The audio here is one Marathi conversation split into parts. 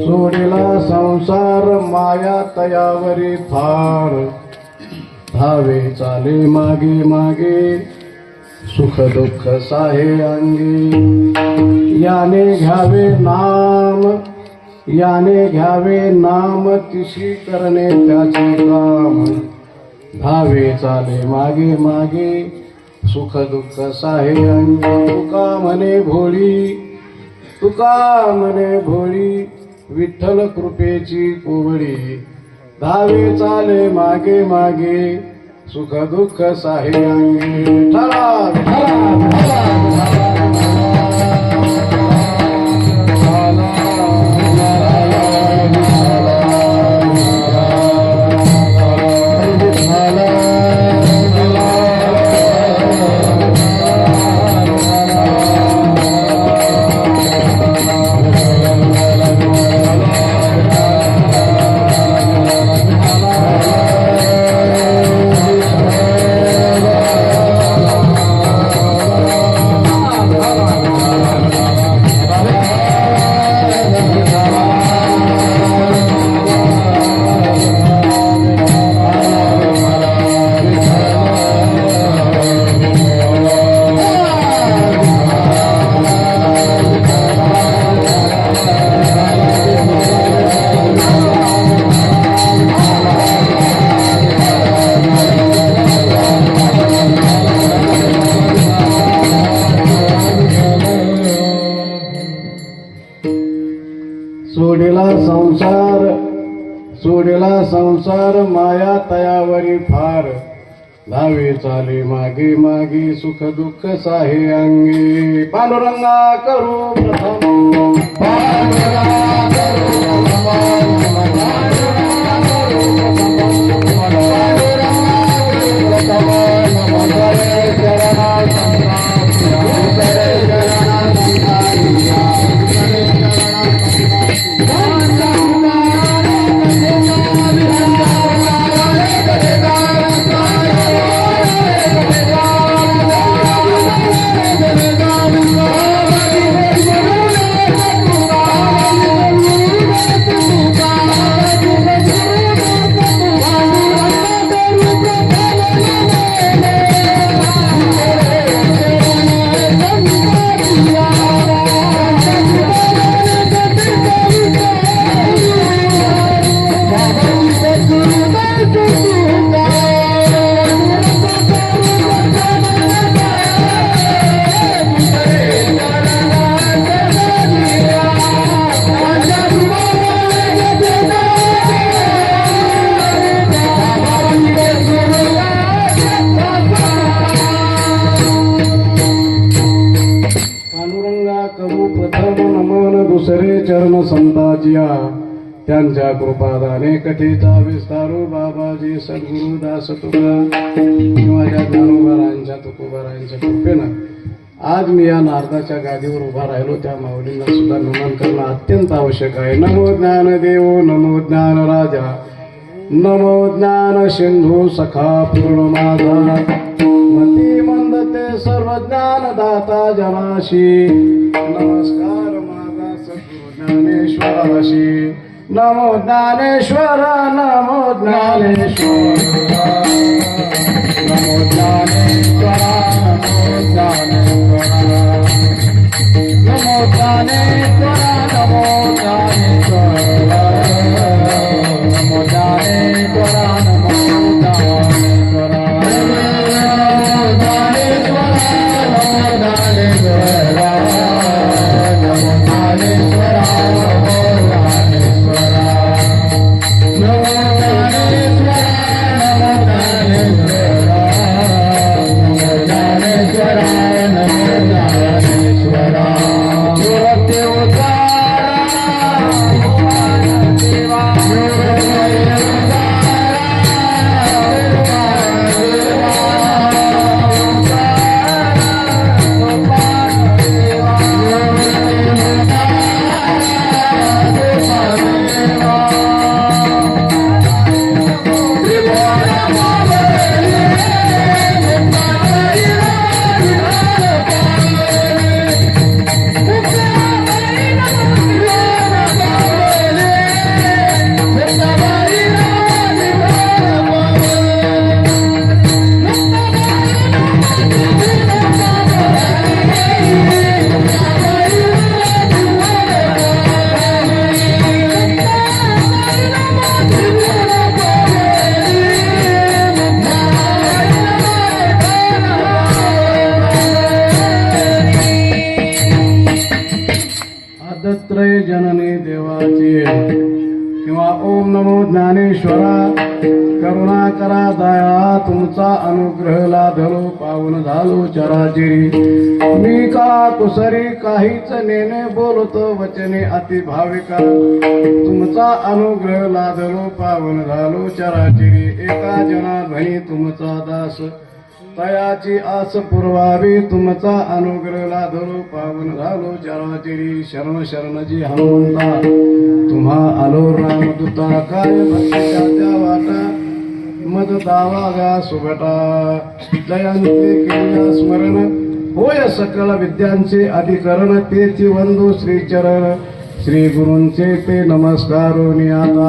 सोडिला संसार माया तयावरी फार धावे चाले मागे मागे सुख दुःख साहे अंगी याने घ्यावे नाम तिशी करणे त्याचे काम धावे चाले मागे मागे सुख दुःख साहे अंगी तुका म्हणे भोळी विठ्ठल कृपेची कोवळी धावे चाले मागे मागे सुख दुःख साहे अंगी ठरा सोडिला संसार माया तयावरी फार धावे चाले मागे मागे सुख दुःख साहे अंगी पांडुरंगा करू प्रथम दुसरे चरण संताजिया त्यांच्या कृपादाने कथेचा विस्तारू बाबाजी सद्गुरु दास तुका माझ्या ज्ञानोबारांच्या तुकोबारांच्या कृपेनं आज मी या नारदाच्या गादीवर उभा राहिलो त्या माऊलींना सुद्धा नमन करणं अत्यंत आवश्यक आहे. नमो ज्ञान देव नमो ज्ञान राजा नमो ज्ञान सिंधू सखा पूर्ण माझा मती मंदते सर्व ज्ञान दाता जनाशी नमस्कार ज्ञानेश्वराशी नमो ज्ञानेश्वर नमो ज्ञानेश्वर नमो ज्ञानेश्वर नमो ज्ञानेश्वर नमो ज्ञानेश्वर नमो ज्ञानेश्वर नमो ज्ञानेश्वर तुमचा अनुग्रह लाधलो पावन झालो चराचरी मी का कुसरी काहीच नेने बोलतो वचने अति भाविका तुमचा अनुग्रह लाधलो पावन झालो चराचरी एका जनाध्वनी तुमचा दास तयाची आस पुरवावी तुमचा अनुग्रह लाधलो पावन झालो चराचरी शरण शरणजी हनुमंता तुम्हा आलो रामदूता काय भक्तीच्या वाटा मद दावा सुभटा जयंती केल्या स्मरण होय सकल विद्यांचे अधिकरण तेची वंदू श्रीचरण श्री गुरूंचे ते नमस्कारोनी आता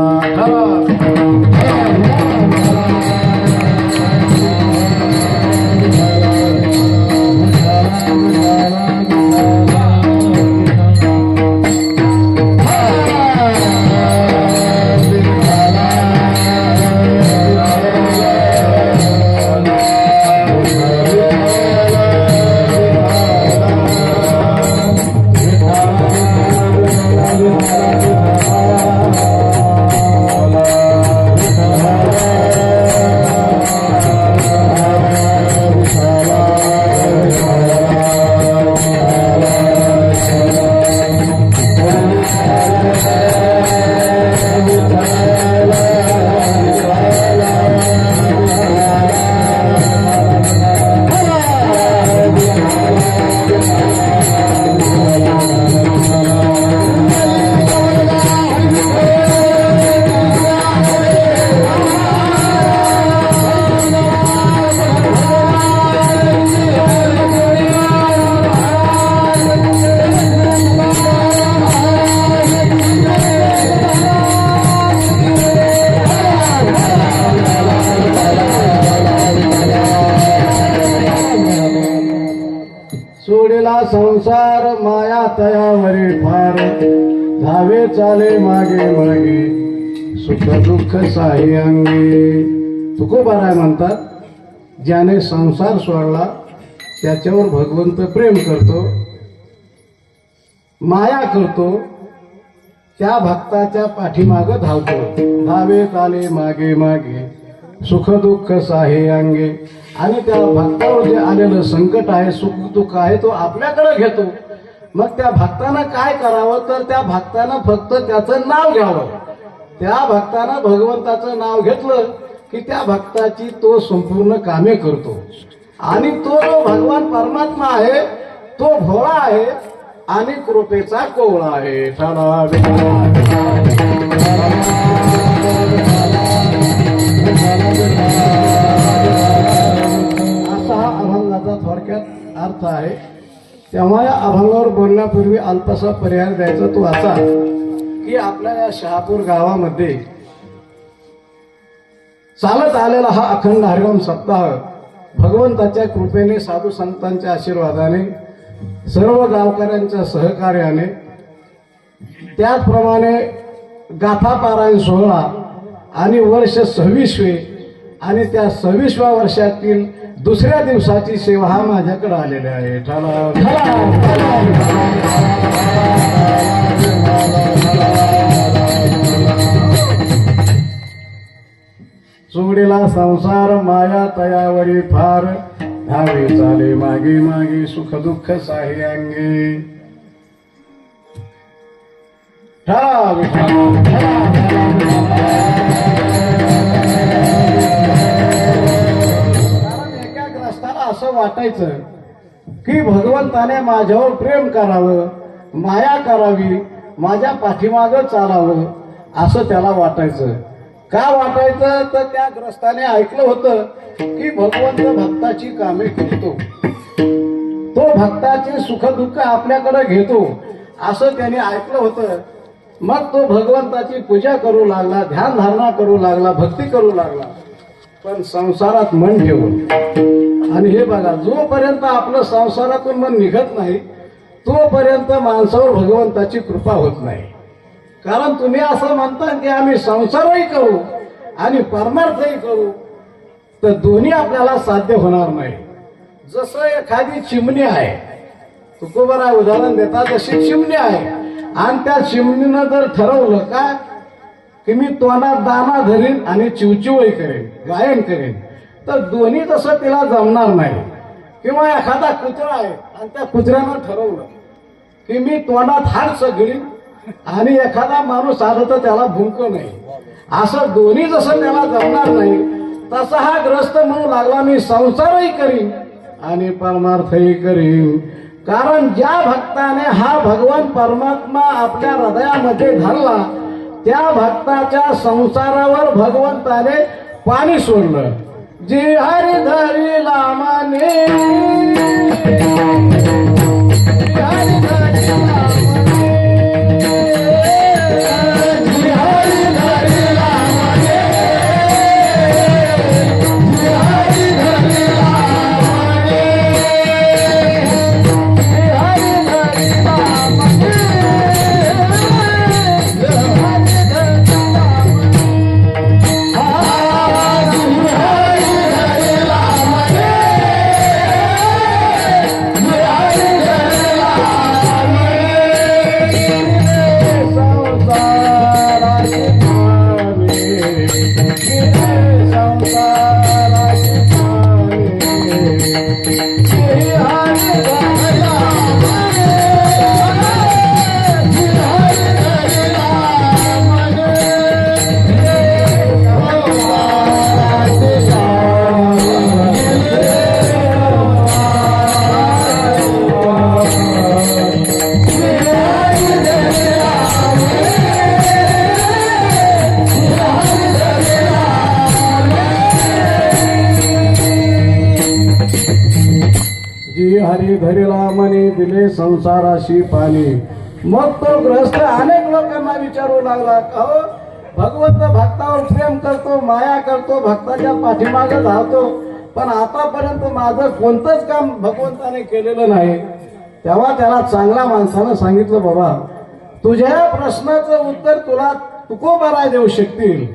सोडेला संसार माया तयावरी फार धावे चाले मागे मागे सुख दुःख साही अंगी तुकोबाराय म्हणतात ज्याने संसार सोडला त्याच्यावर भगवंत प्रेम करतो माया करतो त्या भक्ताच्या पाठीमाग धावतो धावे चाले मागे मागे सुख दुःख साहे अंगे आणि त्या भक्तावर जे आलेलं संकट आहे सुख दुःख आहे तो आपल्याकडे घेतो मग त्या भक्तानं काय करावं तर त्या भक्तानं फक्त त्याचं नाव घ्यावं त्या भक्तानं भगवंताचं नाव घेतलं की त्या भक्ताची तो संपूर्ण कामे करतो आणि तो जो भगवान परमात्मा आहे तो भोळा आहे आणि कृपेचा कोवळा आहे असा हा अभंगाचा थोडक्यात अर्थ आहे तेव्हा या अभंगावर बोलण्यापूर्वी अल्पसा पर्याय द्यायचा तो असा की आपल्या या शहापूर गावामध्ये चालत आलेला हा अखंड हरिओम सप्ताह भगवंताच्या कृपेने साधू संतांच्या आशीर्वादाने सर्व गावकऱ्यांच्या सहकार्याने त्याचप्रमाणे गाथा पारायण सोहळा आणि वर्ष 26वे आणि त्या 26व्या वर्षातील दुसऱ्या दिवसाची सेवा हा माझ्याकडे आलेला आहे सोडेला संसार माया तयावरी फार धावे चाले मागे मागे सुख दुःख साही अंगे एका ग्रस्ताला असं वाटायचं की भगवंताने माझ्यावर प्रेम करावं माया करावी माझ्या पाठीमागं चालावं असं त्याला वाटायचं का वाटायचं तर त्या ग्रस्ताने ऐकलं होतं की भगवंत भक्ताची कामे करतो तो भक्ताचे सुख दुःख आपल्याकडे घेतो असं त्याने ऐकलं होतं मग तो भगवंताची पूजा करू लागला ध्यान धारणा करू लागला भक्ती करू लागला पण संसारात मन ठेवून आणि हे बघा जोपर्यंत आपलं संसारातून मन निघत नाही तोपर्यंत माणसावर भगवंताची कृपा होत नाही कारण तुम्ही असं म्हणता की आम्ही संसारही करू आणि परमार्थही करू तर दोन्ही आपल्याला साध्य होणार नाही जसं एखादी चिमणी आहे तुकोबाराय उदाहरण देतात जशी चिमणी आहे आणि त्या चिमणीनं जर ठरवलं का की मी तोंडात दाना धरीन आणि चिवचिवळी करेन गायन करेन तर दोन्ही तसं तिला जमणार नाही. किंवा एखादा कुत्रा आहे आणि त्या कुत्र्यानं ठरवलं की मी तोंडात हात सगळी आणि एखादा माणूस आला तर त्याला भुंक नाही, असं दोन्ही जसं त्याला जमणार नाही तसा हा ग्रस्त म्हणू लागला मी संसारही करीन आणि परमार्थही करीन. कारण ज्या भक्ताने हा भगवान परमात्मा आपल्या हृदयामध्ये धरला त्या भक्ताच्या संसारावर भगवंताने पाणी सोडलं. जी हरी धरिला मने, जी हरी धरिला मने, जी हरी धरिला मने, जी हरी धरिला मने, जी हरी धरिला मने, जी हरी धरिला हरी धरिला मनी दिले संसाराशी पाणी. मग तो ग्रस्त अनेक लोकांना विचारू लागला का हो भगवंत भक्तावर प्रेम करतो, माया करतो, भक्ताच्या पाठीमागे धावतो, पण आतापर्यंत माझं कोणतंच काम भगवंताने केलेलं नाही. तेव्हा त्याला चांगल्या माणसानं सांगितलं बाबा तुझ्या प्रश्नाचं उत्तर तुला तुकोबाराय देऊ शकतील,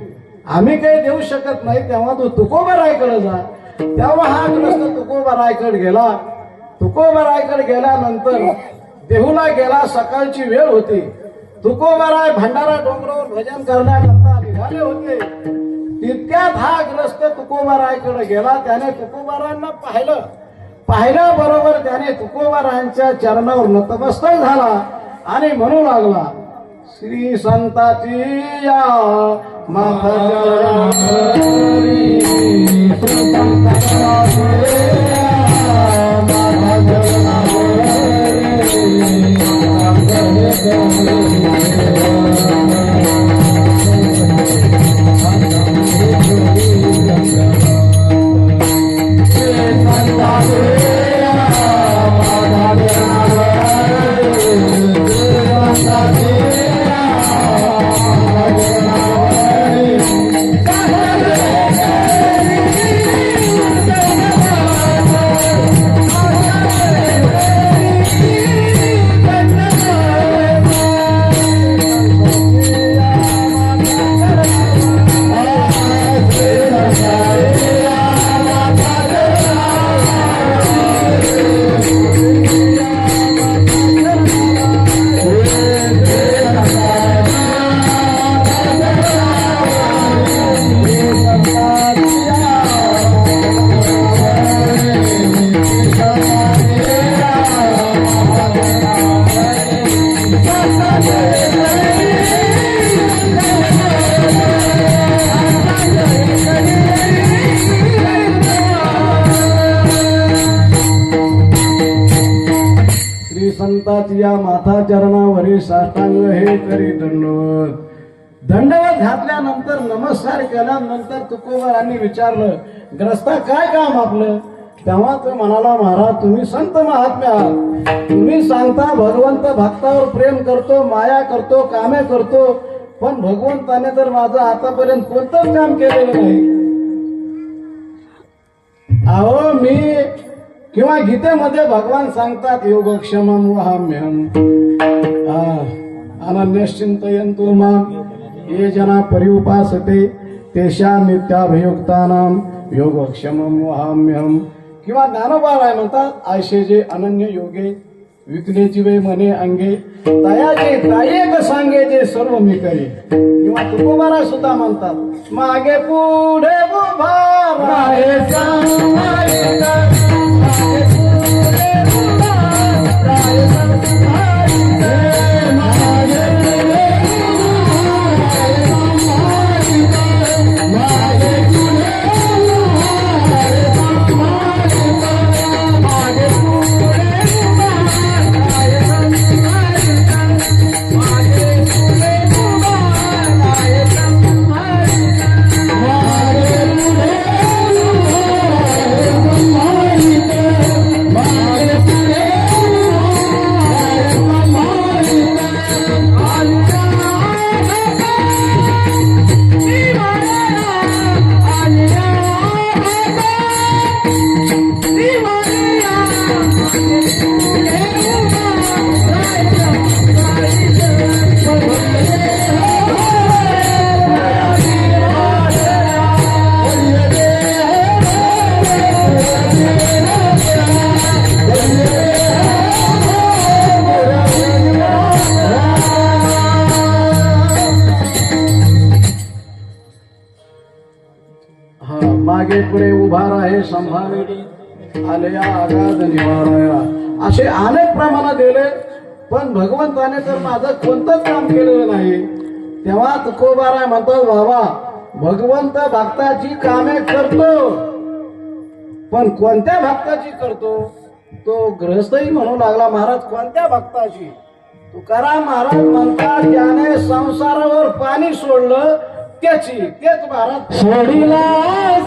आम्ही काही देऊ शकत नाही. तेव्हा तू तुकोबारायकडे जा. तेव्हा हा ग्रस्त तुकोबारायकडे गेला. तुकोबारायकडे गेल्यानंतर देहूला गेला. सकाळची वेळ होती. तुकोबाराय भंडारा डोंगरावर भजन करण्याकरता निघाले होते. तितक्यात हा ग्रस्त तुकोबारायकडे गेला. त्याने तुकोबारायांना पाहिल्याबरोबर त्याने तुकोबारायांच्या चरणावर नतमस्तक झाला आणि म्हणू लागला श्री संताची या माता संताची या माथा चरणावरी साष्टांग हे करी दंडवत. दंडवत घातल्यानंतर नमस्कार केल्यानंतर तुकोबारांनी विचारलं ग्रस्ता काय काम आपलं. तेव्हा तो म्हणाला महाराज तुम्ही संत महात्मे आहात, तुम्ही सांगता भगवंत भक्तावर प्रेम करतो, माया करतो, कामे करतो, पण भगवंताने तर माझं आतापर्यंत कोणतंच काम केलेलं नाही. अहो मी किंवा गीतेमध्ये भगवान सांगतात योगक्षमम वहाम्यहम अनन्यश्चिंतयन्तो मां ये जना पर्युपासते तेषां नित्याभियुक्तानां योगक्षमम वहाम्यहम. किंवा ज्ञानोबा राय म्हणतात आयशे जे अनन्य योगे विकले जीवे मने अंगे तयाचे तायेक सांगे जे सर्व मी करी. किंवा तुकोबाराय सुद्धा म्हणतात मागे पुढे उभा राहे संभाळीत मागे पुढे उभा राहे संभाळी आले या आगाध निवाराया असे अनेक प्रमाणात दिले. पण भगवंताने तर माझं कोणतंच काम केलेलं नाही. तेव्हा तुकोबाराय म्हणतात बाबा भगवंत भक्ताची कामे करतो, पण कोणत्या भक्ताची करतो? तो गृहस्थही म्हणू लागला महाराज कोणत्या भक्ताची? तुकाराम महाराज म्हणतात ज्याने संसारावर पाणी सोडलं त्याची, तेच महाराज सोडिला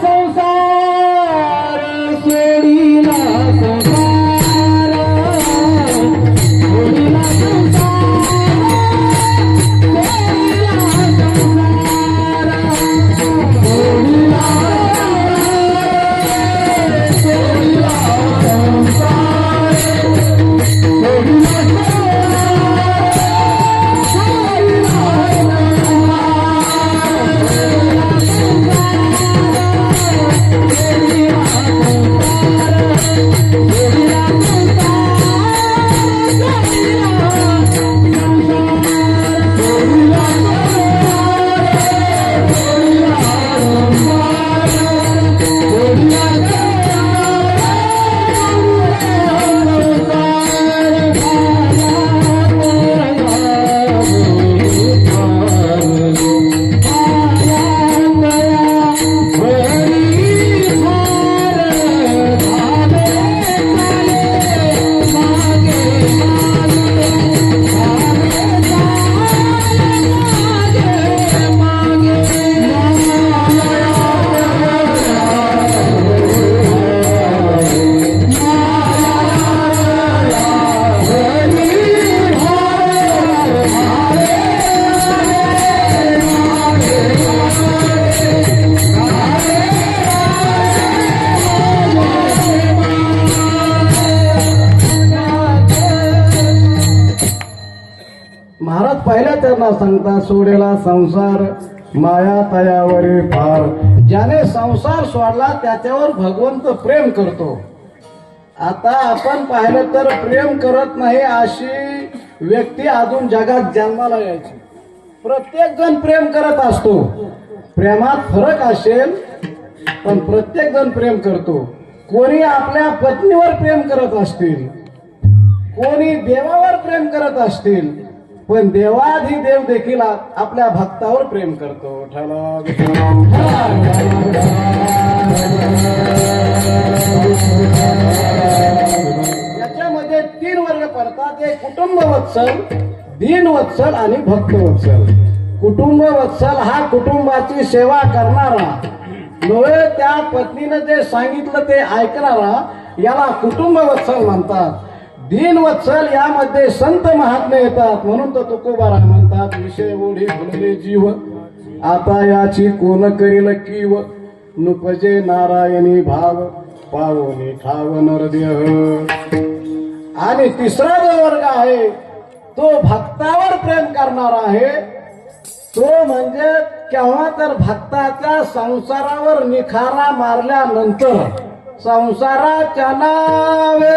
संसार सोडिला संसार सोडिला महाराज पहिल्या त्यांना सांगता सोडेला संसार माया तयावरी फार. ज्याने संसार सोडला त्याच्यावर भगवंत प्रेम करतो. आता आपण पाहिलं तर प्रेम करत नाही अशी व्यक्ती अजून जगात जन्माला यायची. प्रत्येक जण प्रेम करत असतो. प्रेमात फरक असेल पण प्रत्येक जण प्रेम करतो. कोणी आपल्या पत्नीवर प्रेम करत असतील, कोणी देवावर प्रेम करत असतील, पण देवाधिदेव देखील आपल्या भक्तावर प्रेम करतो. याच्यामध्ये 3 वर्ग पडतात. एक कुटुंब वत्सल, दीन वत्सल आणि भक्त वत्सल. कुटुंब वत्सल हा कुटुंबाची सेवा करणारा, नव्हे त्या पत्नीने जे सांगितलं ते ऐकणारा, याला कुटुंब वत्सल म्हणतात. दीन वत्सल यामध्ये संत महात्मे येतात. म्हणून तर तुकोबाराय म्हणतात विषय ओढे भुलले जीव आता याची कोण करील कीव नुपजे नारायणी भाव पावनी ठाव नरदेह. आणि तिसरा जो वर्ग आहे तो भक्तावर प्रेम करणारा आहे. तो म्हणजे केव्हा तर भक्ताच्या संसारावर निखारा मारल्यानंतर संसाराच्या नावे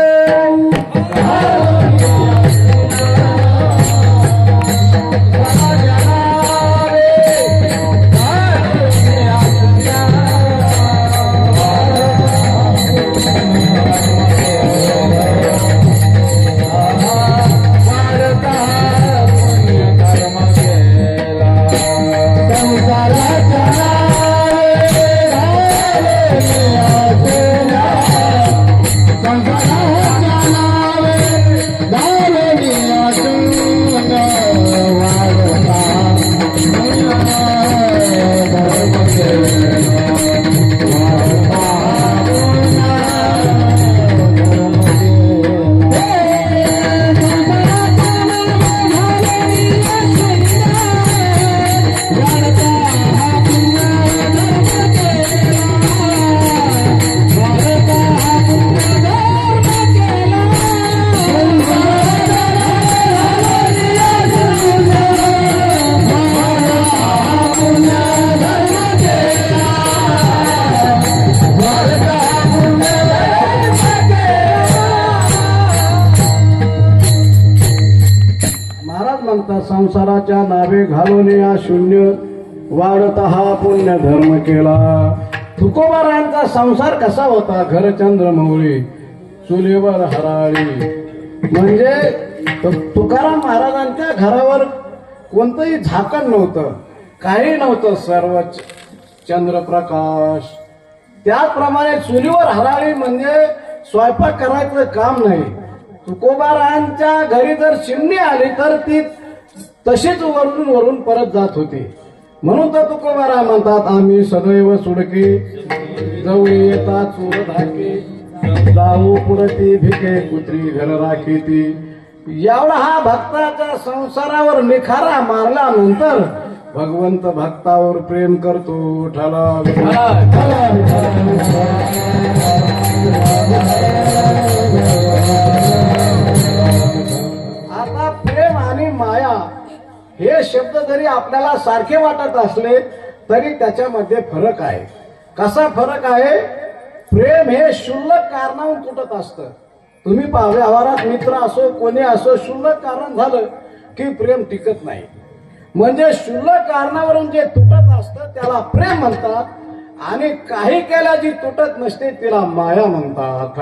संसाराच्या नावे घालून या शून्य वाढता हा पुण्य धर्म केला. तुकोबारायांचा संसार कसा होता? घर चंद्रमौळी चुलीवर हराळी. म्हणजे तुकाराम महाराजांच्या घरावर कोणतंही झाकण नव्हतं, काही नव्हतं, सर्व चंद्रप्रकाश. त्याचप्रमाणे चुलीवर हराळी म्हणजे स्वयंपाक करायचं काम नाही. तुकोबारायांच्या घरी जर चिमणी आली तर ती तशीच वरून वरून परत जात होती. म्हणून तर तुकोबाराय म्हणतात, आम्ही सदैव सुडकी जाऊ येता चूर धाकी जाऊ पुरती भिके कुत्री घर राखीती. एवढा हा भक्ताच्या संसारावर निखारा मारल्यानंतर भगवंत भक्तावर प्रेम करतो. ठला आता प्रेम आणि माया हे शब्द जरी आपल्याला सारखे वाटत असले तरी त्याच्यामध्ये फरक आहे. कसा फरक आहे? प्रेम हे क्षुल्लक कारणावरून तुटत असतं. तुम्ही व्यवहारात मित्र असो कोणी असो, क्षुल्लक कारण झालं की प्रेम टिकत नाही. म्हणजे क्षुल्लक कारणावरून जे तुटत असतं त्याला प्रेम म्हणतात, आणि काही केल्या जी तुटत नसते तिला माया म्हणतात.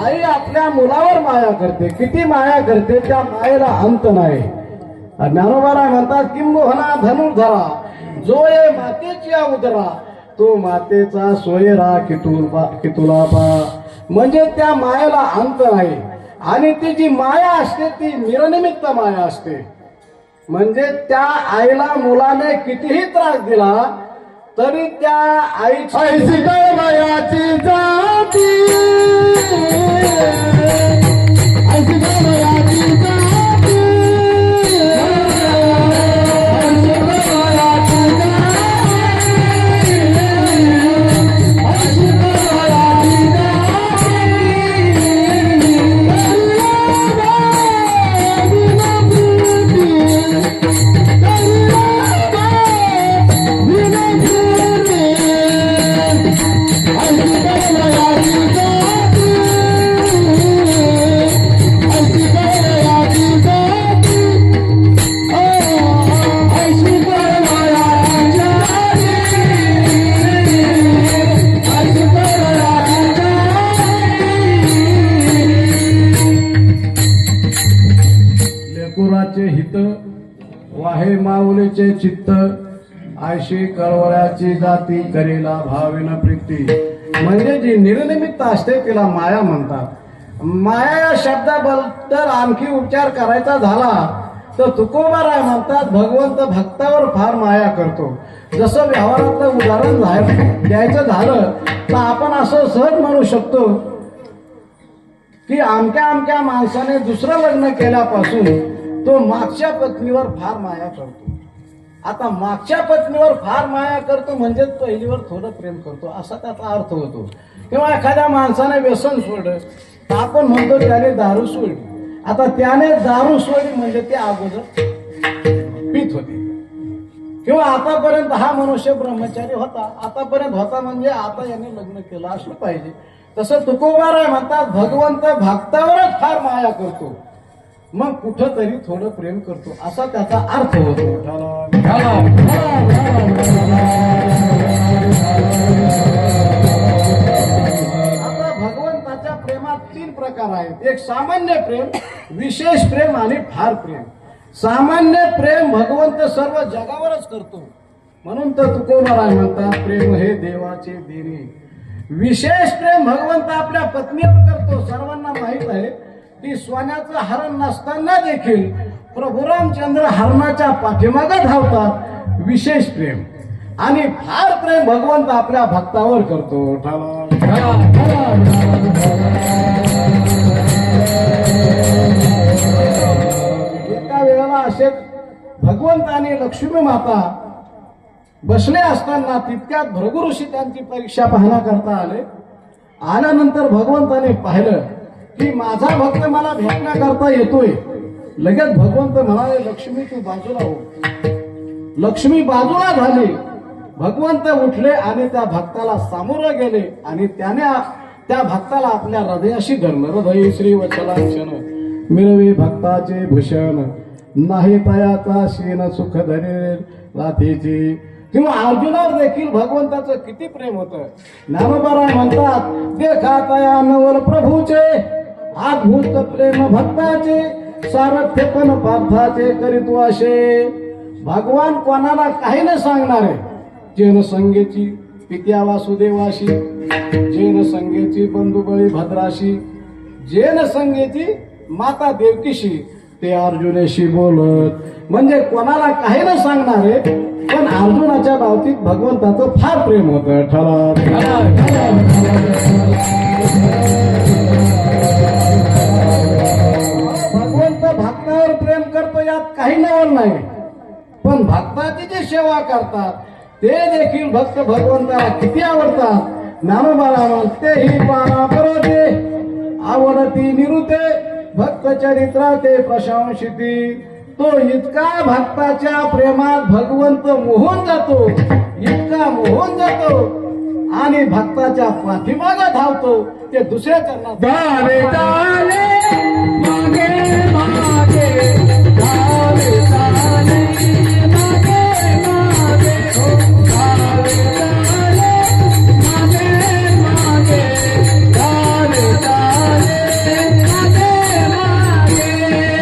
आई आपल्या मुलावर माया करते, किती माया करते, त्या मायेला अंत नाही. ज्ञानोबाराय म्हणतात, किंबहुना धनुर्धरा जो ये मातेची उदरा तो मातेचा सोयरा कितुला पा. म्हणजे त्या मायेला अंत नाही. आणि ती जी माया असते ती निरनिमित्त माया असते. म्हणजे त्या आईला मुलाने कितीही त्रास दिला तरी त्या आईची मायाची जाती हित वाहे माऊलीचे चित्त आयशी कळवळ्याची जाती करेला भावेन प्रीती. म्हणजे जी निर्निमित्त असते तिला माया म्हणतात. माया या शब्दाबद्दल आणखी उपचार करायचा झाला तर तुकोबाराय म्हणतात, भगवंत भक्तावर फार माया करतो. जसं व्यवहारातलं उदाहरण द्यायचं झालं तर आपण असं सहज म्हणू शकतो की अमक्या माणसाने दुसरं लग्न केल्यापासून तो मागच्या पत्नीवर फार माया करतो. आता मागच्या पत्नीवर फार माया करतो म्हणजे पहिलीवर थोडं प्रेम करतो असा त्याचा अर्थ होतो. किंवा एखाद्या माणसाने व्यसन सोडलं तर आपण म्हणतो त्याने दारू सोडली. आता त्याने दारू सोडली म्हणजे ते अगोदर पीत होते. किंवा आतापर्यंत हा मनुष्य ब्रह्मचारी होता, आतापर्यंत होता म्हणजे आता याने लग्न केलं असलं पाहिजे. तसं तुकोबाराय म्हणतात, भगवंत भक्तावरच फार माया करतो, मग कुठं तरी थोडं प्रेम करतो असा त्याचा अर्थ होतो. आता भगवंताच्या प्रेमात 3 प्रकार आहेत. एक सामान्य प्रेम, विशेष प्रेम आणि फार प्रेम. सामान्य प्रेम भगवंत सर्व जगावरच करतो. म्हणून तर तुकोबाराय म्हणतात प्रेम हे देवाचे देणे. विशेष प्रेम भगवंत आपल्या पत्नीवर करतो. सर्वांना माहित आहे की सोन्याचं हरण नसताना देखील प्रभू रामचंद्र हरणाच्या पाठीमागे धावतात. विशेष प्रेम आणि फार प्रेम भगवंत आपल्या भक्तावर करतो. एका वेळेला असे भगवंत आणि लक्ष्मी माता बसले असताना तितक्यात भृगु ऋषी त्यांची परीक्षा पाहण्याकरता आले. आल्यानंतर भगवंताने पाहिलं की माझा भक्त मला भेटण्याकरता येतोय. लगेच भगवंत म्हणाले लक्ष्मी तू बाजूला हो. लक्ष्मी बाजूला झाली. भगवंत उठले आणि त्या भक्ताला सामोरं गेले आणि त्याने त्या भक्ताला आपल्या हृदयाशी धरलं. हृदय श्री वचलांचन मिरवी भक्ताचे भूषण नाही तयाचा शीन सुख धरे राधेची. किंवा अर्जुनावर देखील भगवंताचं किती प्रेम होतं. ज्ञानोबाराय म्हणतात देखा तया नवल प्रभूचे अद्भुत प्रेम भक्ताचे सारथ्य पण पार्थाचे करीतो असे. भगवान कोणाला काही न सांगणारे. जेन संगेची पित्या वासुदेवाशी, जेन संगेची बंधुबळी भद्राशी, जेन संगेची माता देवकीशी ते अर्जुनाशी बोलत. म्हणजे कोणाला काही न सांगणारे पण अर्जुनाच्या बाबतीत भगवंताचं फार प्रेम होतं. भगवंत भक्तावर प्रेम करतो यात काही नवल नाही. पण भक्ताची जी सेवा करतात ते देखील भक्त भगवंताला किती आवडतात. ज्ञानोबाला म्हणतेही पारा परोते आवडती निरुते भक्त चरित्राते प्रशंसिती. तो इतका भक्ताच्या प्रेमात भगवंत मोहून जातो, इतका मोहून जातो आणि भक्ताच्या पाठीमागे धावतो. ते दुसऱ्या चरणात धावे धावे मागे मागे धावे धावे मागे मागे धावे धावे मागे मागे धावे धावे मागे मागे धावे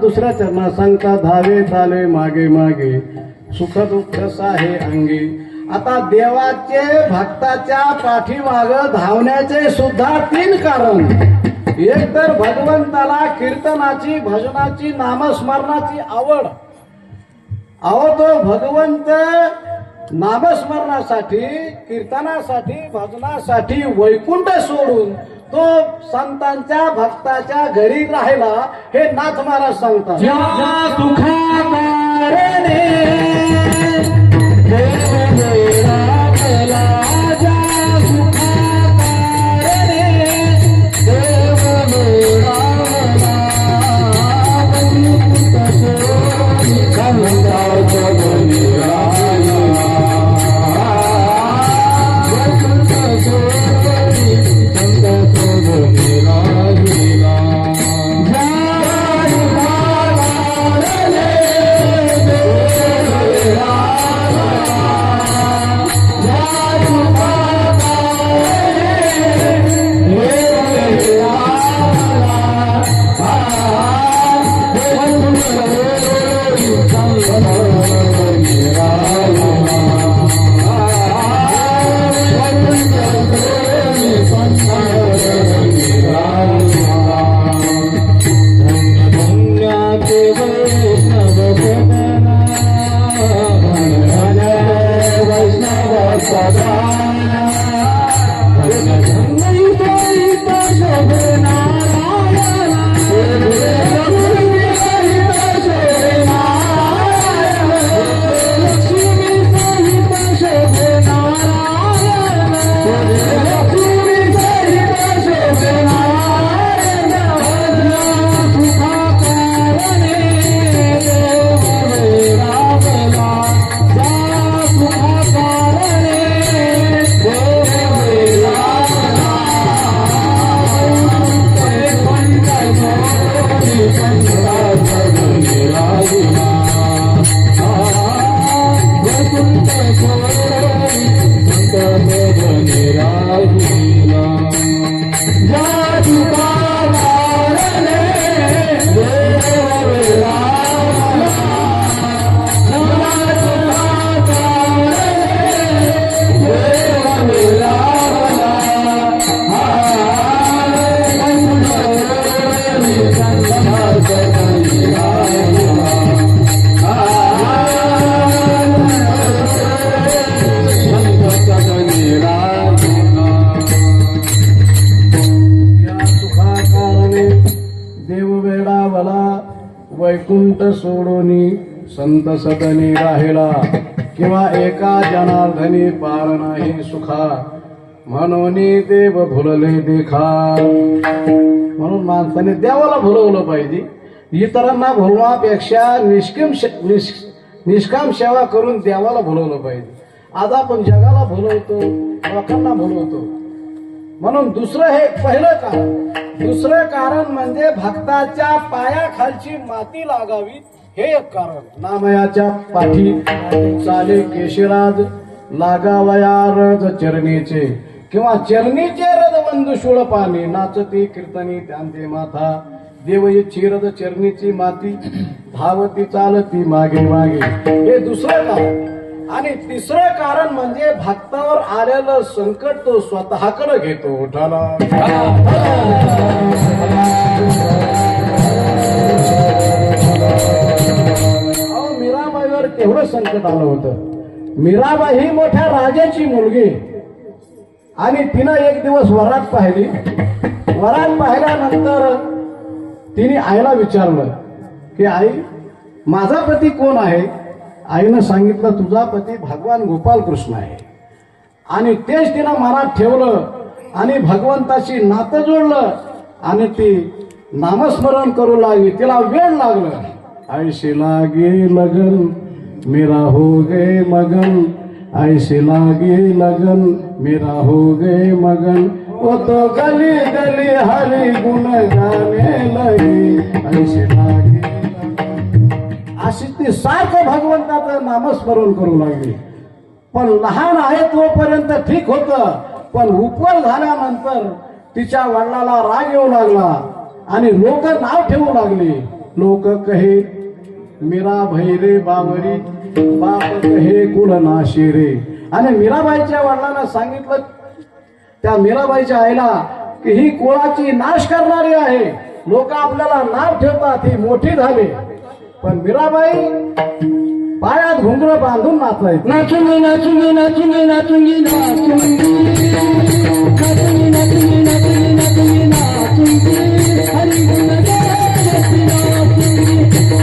दुसऱ्या चरणात सांगता धावे चाले मागे मागे सुख दुःख साहे अंगी. आता देवाचे भक्ताच्या पाठीमाग धावण्याचे सुद्धा 3 कारण. एक तर भगवंताला कीर्तनाची भजनाची नामस्मरणाची आवड. तो भगवंत नामस्मरणासाठी कीर्तनासाठी भजनासाठी वैकुंठ सोडून तो संतांच्या भक्ताच्या घरी राहिला. हे नाथ महाराज सांगतात सोडून संत सदनी राहिला किंवा एका जनार्दनी पार नाही सुखा म्हणून देव भुलले देखा. म्हणून माणसाने देवाला भुलवलं पाहिजे. इतरांना भुलवापेक्षा निष्काम सेवा करून देवाला भुलवलं पाहिजे. आज आपण जगाला भुलवतो, लोकांना भुलवतो. म्हणून दुसरं हे पहिलं कारण. दुसरं कारण म्हणजे भक्ताच्या पायाखालची माती लागावी हे एक कारण. नामयाच्या पाठी चाले केशराज लागावया रज चरणीचे किंवा चरणीचे रज बंधू शूळ पाणी नाचती कीर्तनी त्यांचे माथा देव इच्छी रज चरणीची माती धावती चालती मागे मागे. हे दुसरं कारण. आणि तिसरं कारण म्हणजे भक्तावर आलेलं संकट तो स्वतःकडे घेतो. उठाला मीराबाईवर केवढं संकट आलं होतं. मीराबाई ही मोठ्या राजाची मुलगी आणि तिनं एक दिवस वरात पाहिली. वरात पाहिल्यानंतर तिने आईला विचारलं की आई माझा पती कोण आहे. आईनं सांगितलं तुझा पती भगवान गोपाल कृष्ण आहे. आणि तेच तिनं मनात ठेवलं आणि भगवंताशी नातं जोडलं आणि ती नामस्मरण करू लागली. तिला वेळ लागलं. ऐसे लागे लगन मेरा हो गए मगन ऐसे लागे लगन मेरा हो गए मगन वो तो गली गली हरि गुण गाने लगी ऐसे लागे. अशी ती सारखं भगवंताचं नामस्मरण करू लागली. पण लहान आहे तोपर्यंत ठीक होतं. पण उपवर झाल्यानंतर तिच्या वडिलाला राग येऊ लागला आणि लोक नाव ठेवू लागली. लोक कहे मीरा भैरे बावरी बाप कहे कुळ नाशी रे. आणि मीराबाईच्या वडिलांना सांगितलं त्या मीराबाईच्या आईला की ही कुळाची नाश करणारी आहे. लोक आपल्याला नाव ठेवतात ही मोठी झाली. पण मीराबाई पायात घुंगरू बांधून नाचायची. नाचुंगी नाचुंगी नाचुंगी नाचुंगी नाचुंगी नाचुंगी नाचुंगी नाचुंगी नाचुंगी हरि गुण गाती नाचुंगी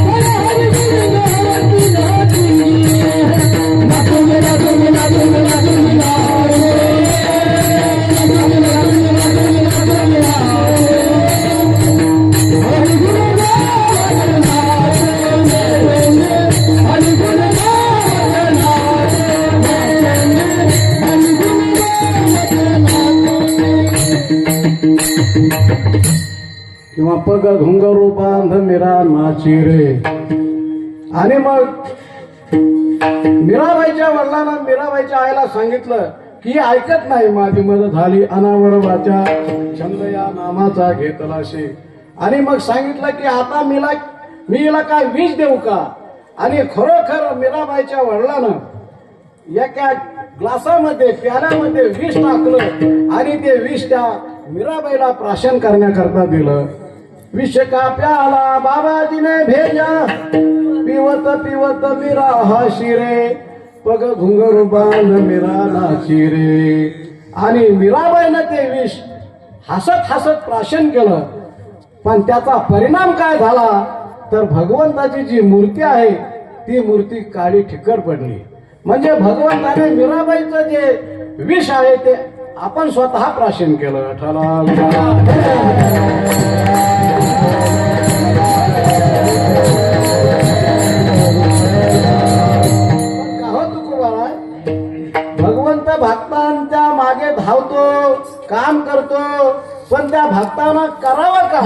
हरि गुण गाती नाचुंगी नाचुंगी नाचुंगी नाचुंगी नाचुंगी किंवा पग घुंगरू बांध मीरा नाची रे. आणि मग मीराबाईच्या वडिलांना मीराबाईच्या आईला सांगितलं की ऐकत नाही. माझी मदत झाली अनावर वाचा छंद या नामाचा घेतला शे. आणि मग सांगितलं की आता मी हिला काय विष देऊ का. आणि खरोखर मीराबाईच्या वडिलानं एका ग्लासामध्ये प्याल्यामध्ये विष टाकलं आणि ते विष त्या मीराबाईला प्राशन करण्याकरता दिलं. विष का प्याला बाबाजीने भेजा पिवत पिवत मीरा हा शिरे पग घुंगरू बांध मीरा नाची रे. आणि मीराबाईनं ते विष हसत हसत प्राशन केलं. पण त्याचा परिणाम काय झाला तर भगवंताची जी मूर्ती आहे ती मूर्ती काळी ठिकर पडली. म्हणजे भगवंताने मीराबाईचं जे विष आहे ते आपण स्वतः प्राशन केलं. ठला भगवंत भक्तांच्या मागे धावतो काम करतो. पण त्या भक्तांना करावं का.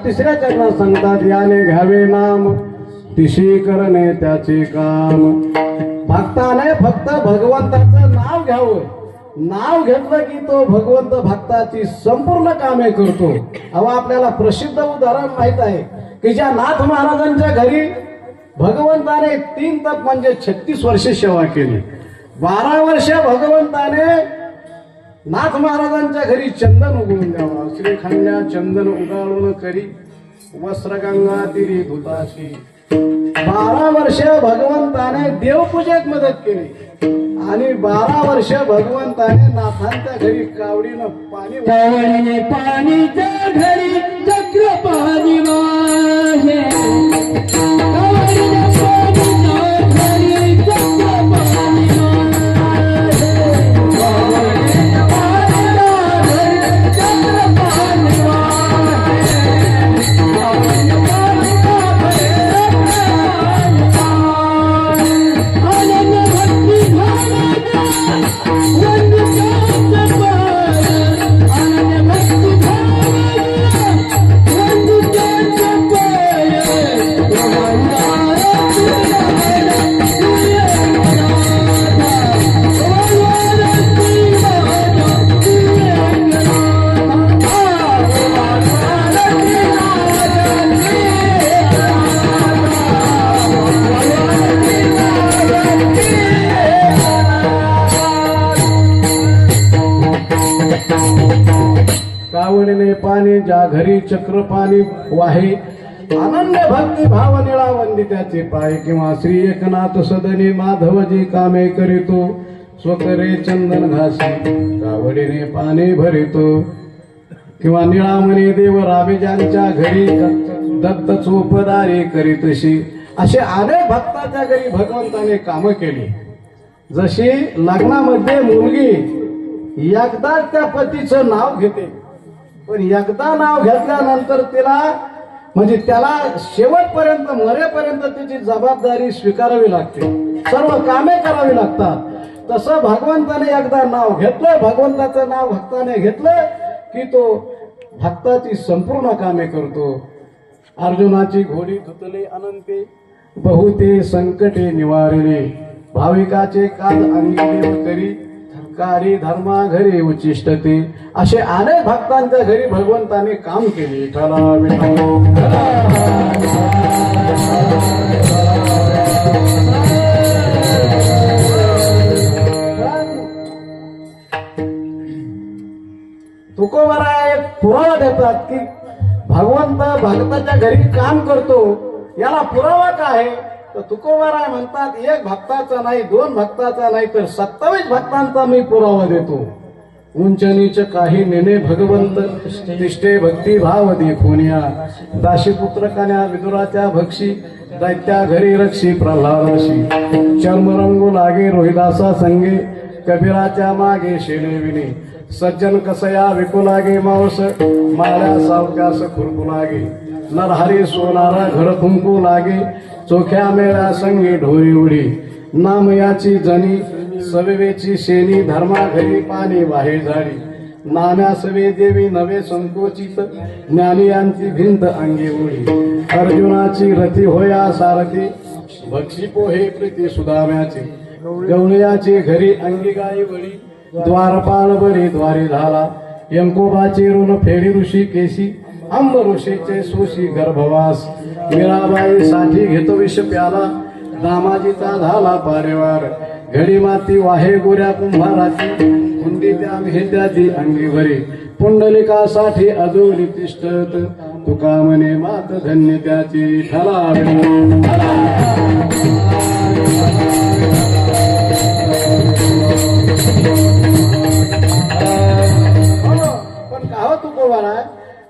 तिसऱ्या चरणात सांगतात, याने घ्यावे नाम तिशी करणे त्याचे काम. भक्ताने फक्त भगवंताचं नाव घ्यावं. नाव घेतलं की तो भगवंत भक्ताची संपूर्ण कामे करतो. अहो, आपल्याला प्रसिद्ध उदाहरण माहित आहे की ज्या नाथ महाराजांच्या घरी भगवंताने 3 तप म्हणजे 36 वर्षे सेवा केली. 12 वर्ष भगवंताने नाथ महाराजांच्या घरी चंदन उगवून द्यावा. श्रीखंड्या चंदन उगाळून करी वस्त्र गंगा तिरी धुताशी. 12 वर्ष भगवंताने देवपूजेत मदत केली आणि 12 वर्ष भगवंताने नाथांच्या घरी कावडीनं पाणी पाणीच्या घरी चक्र पाणी वाहे. कावडीने पाणी ज्या घरी चक्र पाणी वाहे. अनन्य भक्ती भाव निळा वंदित्याचे पाय. किंवा श्री एकनाथ सदनी माधवजी कामे करीतो. स्वकरे चंदन घासी कावडीने पाणी भरितो. किंवा निळामणी देव रामेजांच्या घरी दत्त चोपदारी करीतशी. असे अनेक भक्ताच्या घरी भगवंताने कामं केली. जशी लग्नामध्ये मुलगी एकदा त्या पतीचं नाव घेते, पण एकदा नाव घेतल्यानंतर तिला म्हणजे त्याला शेवटपर्यंत मरेपर्यंत तिची जबाबदारी स्वीकारावी लागते. सर्व कामे करावी लागतात. तसं भगवंताने एकदा नाव घेतलं, भगवंताचं नाव भक्ताने घेतलं की तो भक्ताची संपूर्ण कामे करतो. अर्जुनाची घोडी धुतले अनंते बहुते संकटे निवारले. भाविकाचे काल अंगी देव करी कारी धर्मा घरी उचिष्टते. असे अनेक भक्तांच्या घरी भगवंताने काम केले. तुकोबारा एक पुरावा देतात की भगवंत भक्ताच्या घरी काम करतो. याला पुरावा काय आहे तर तुकोबारा म्हणतात, एक भक्ताचा नाही, 2 भक्ताचा नाही तर 27 भक्तांचा मी पुरावा देतो. उंच नीच काही नेणे भगवंत तिष्ठे भक्ती भाव देखोनिया. दाशी पुत्र कन्या विदुराच्या भक्षी दैत्या घरी रक्षी प्रल्हादाशी. चर्मरंगू लागे रोहिदासा संगे कबीराच्या मागे शेले विने. सज्जन कसया विकू लागे मावस माळ्या सावक्यास खुरकू लागे. नरहरी सोनारा घर कुंकू लागे चोख्या मेळ्या संगी ढोरी उडी. नाम याची जनी सवेची शेनी धर्मा घरी पाणी वाहे झाडी. नाम्या सवे देवी नवे संकोचित ज्ञानी यांची भिंत अंगी उडी. अर्जुनाची रथी होया सारथी भक्षी पोहे प्रीती सुदाम्याची. गवळयाची घरी अंगी गाई वळी द्वारपाल बरी द्वारी झाला. यंकोबाची ऋण फेडी ऋषी केशी अंब ऋषीचे सोशी गर्भवास. मीराबाई साठी घेतो विष प्याला दामाजीचा झाला पारेवार. घडी माती वाहे गोऱ्या कुंभाराची कुंडी त्या भेद्याची अंगीवरी. पुंडलिकासाठी अजून तिष्ठत तुका म्हणे मात धन्य त्याची. पण का हो तुकोबारा,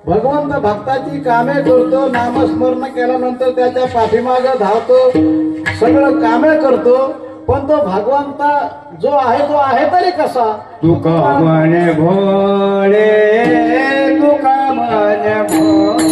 भगवंत भक्ताची कामे करतो. नामस्मरण केल्यानंतर त्याच्या पाठीमाग धावतो, सगळं कामे करतो. पण तो भगवंत जो आहे तरी कसा. तुका म्हणे भोळे तुका म्हणे भोळे.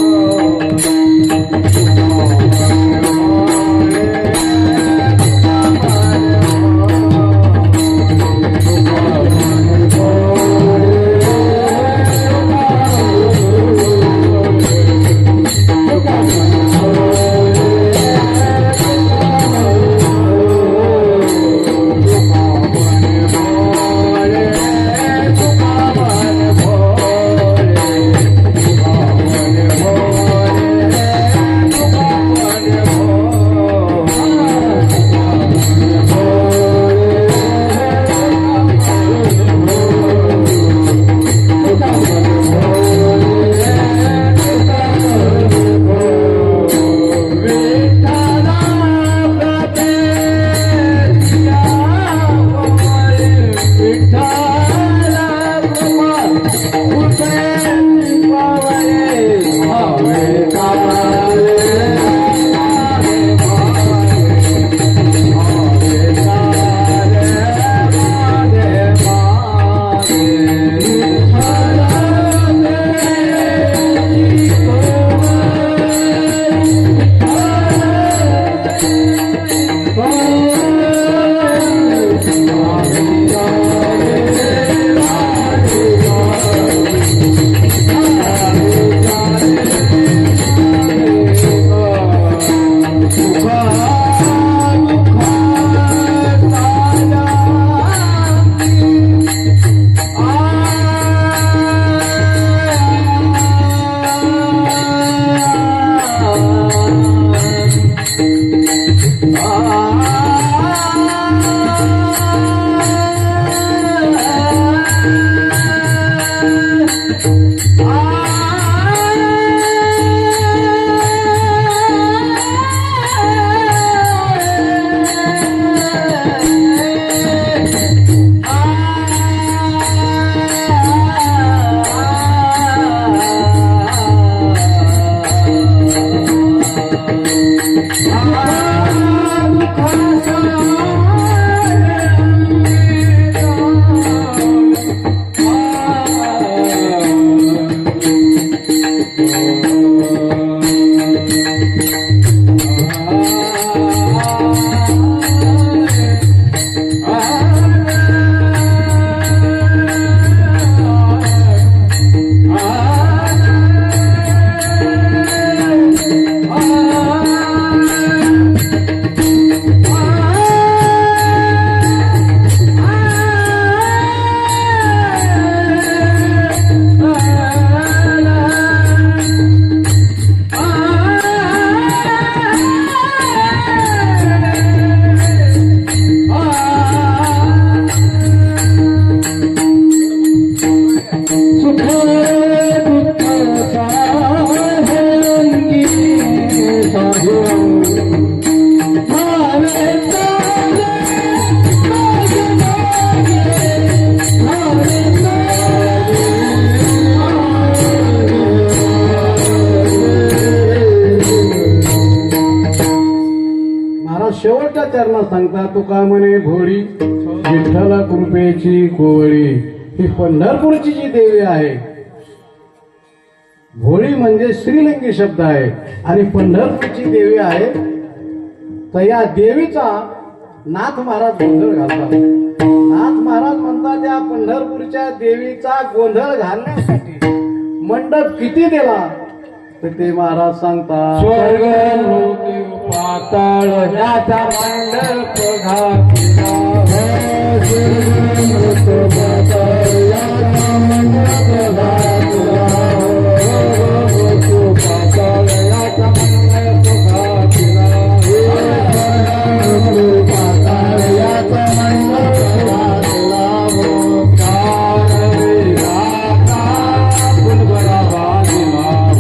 शेवटच्या चरणात सांगतात तुका म्हणे भोळी विठ्ठल कृपेची कोवळी. ही पंढरपूरची जी देवी आहे, भोळी म्हणजे श्रीलिंगी शब्द आहे आणि पंढरपूरची देवी आहे. तर या देवीचा नाथ महाराज गोंधळ घालतात. नाथ महाराज म्हणतात या पंढरपूरच्या देवीचा गोंधळ घालण्यासाठी मंडप किती दिला तर ते महाराज सांगतात स्वर्ग लोके पाताळ याचा मंडप घातला. स्वर्ग पाताळ याचा मंडप घातला. पाताळ याचा मंडप घातला. पाताळ याचा मंडप घातला. चार रे राता फुलबरा बांधला.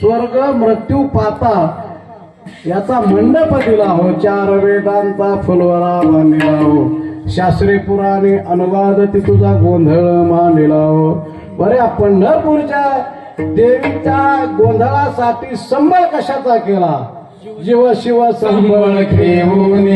स्वर्ग मृत्यू पाता याचा मंडप दिला हो. चार वेदांचा फुलवरा बांधिला हो. शास्त्रे पुराणे अनुवाद ती तुझा गोंधळ मांडला हो. बरे पंढरपूरच्या देवीच्या गोंधळासाठी संबळ कशाचा केला. जीव शिव संबळ घेऊन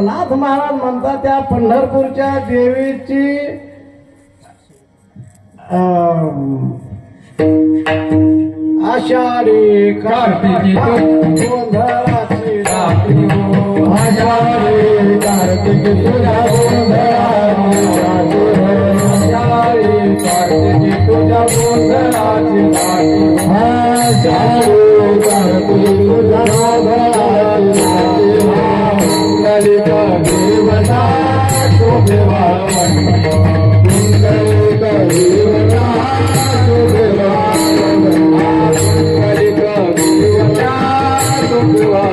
नाथ महाराज म्हणतात त्या पंढरपूरच्या देवीची आषाढी कार्तिकी गोंधळाची रात्री हो. आषाढी कार्तिकी तुझ्या गोंधळाची रात्री हो. आषाढी कार्तिकी तुझ्या गोंधळाची रात्री हो. आषाढी कार्तिकी तुझ्या गोंधळाची रात्री हो. कुंडलिका देवता शोभेवा कुंडलिका देवता शोभेवा कुंडलिका देवता शोभेवा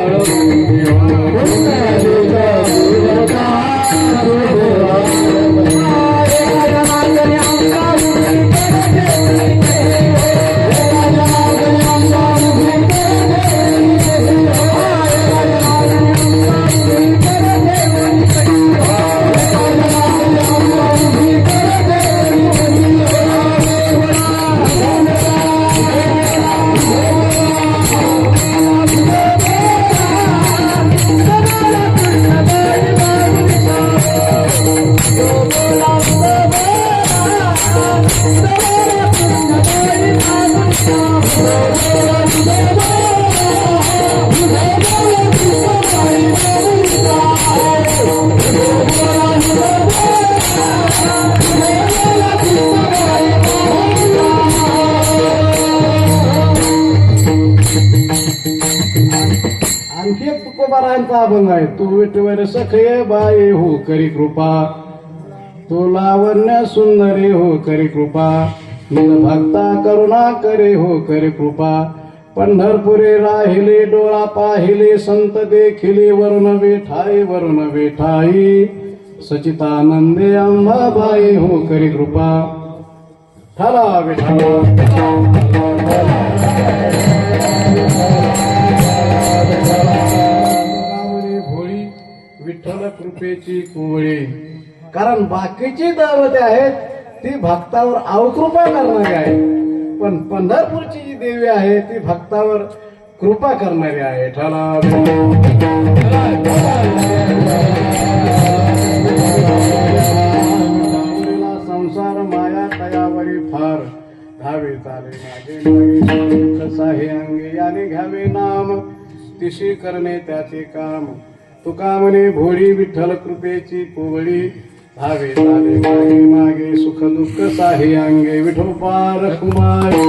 कुंडलिका देवता शोभेवा नामाचा अभंग आहे. तू विठवर सखये बाई हो करी कृपा, तू लावण्य सुंदरी हो करी कृपा, निज भक्ता करुणा करे हो करी कृपा. पंढरपुरे राहिले डोळा पाहिले, संत देखिले वरुण बेठाई वरुण बेठाई. सचितानंदे अंबाबाई हो करी कृपा. ठाला भोळी विठ्ठल कृपेची कुवळी. कारण बाकीची दैवते आहेत ती भक्तावर अवकृपा करणारी आहे, पण पंढरपूरची जी देवी आहे ती भक्तावर कृपा करणारी आहे. ठाला संसार माया तयावरी फार, धावे चाले माझे मागे दुःख साहे अंगे, याने घ्यावे नाम तिशी करणे त्याचे काम. तुका म्हणे भोळी विठ्ठल कृपेची कुवळी, धावे चाले मागे मागे सुख दुःख साहे अंगे. विठोबा रखुमाई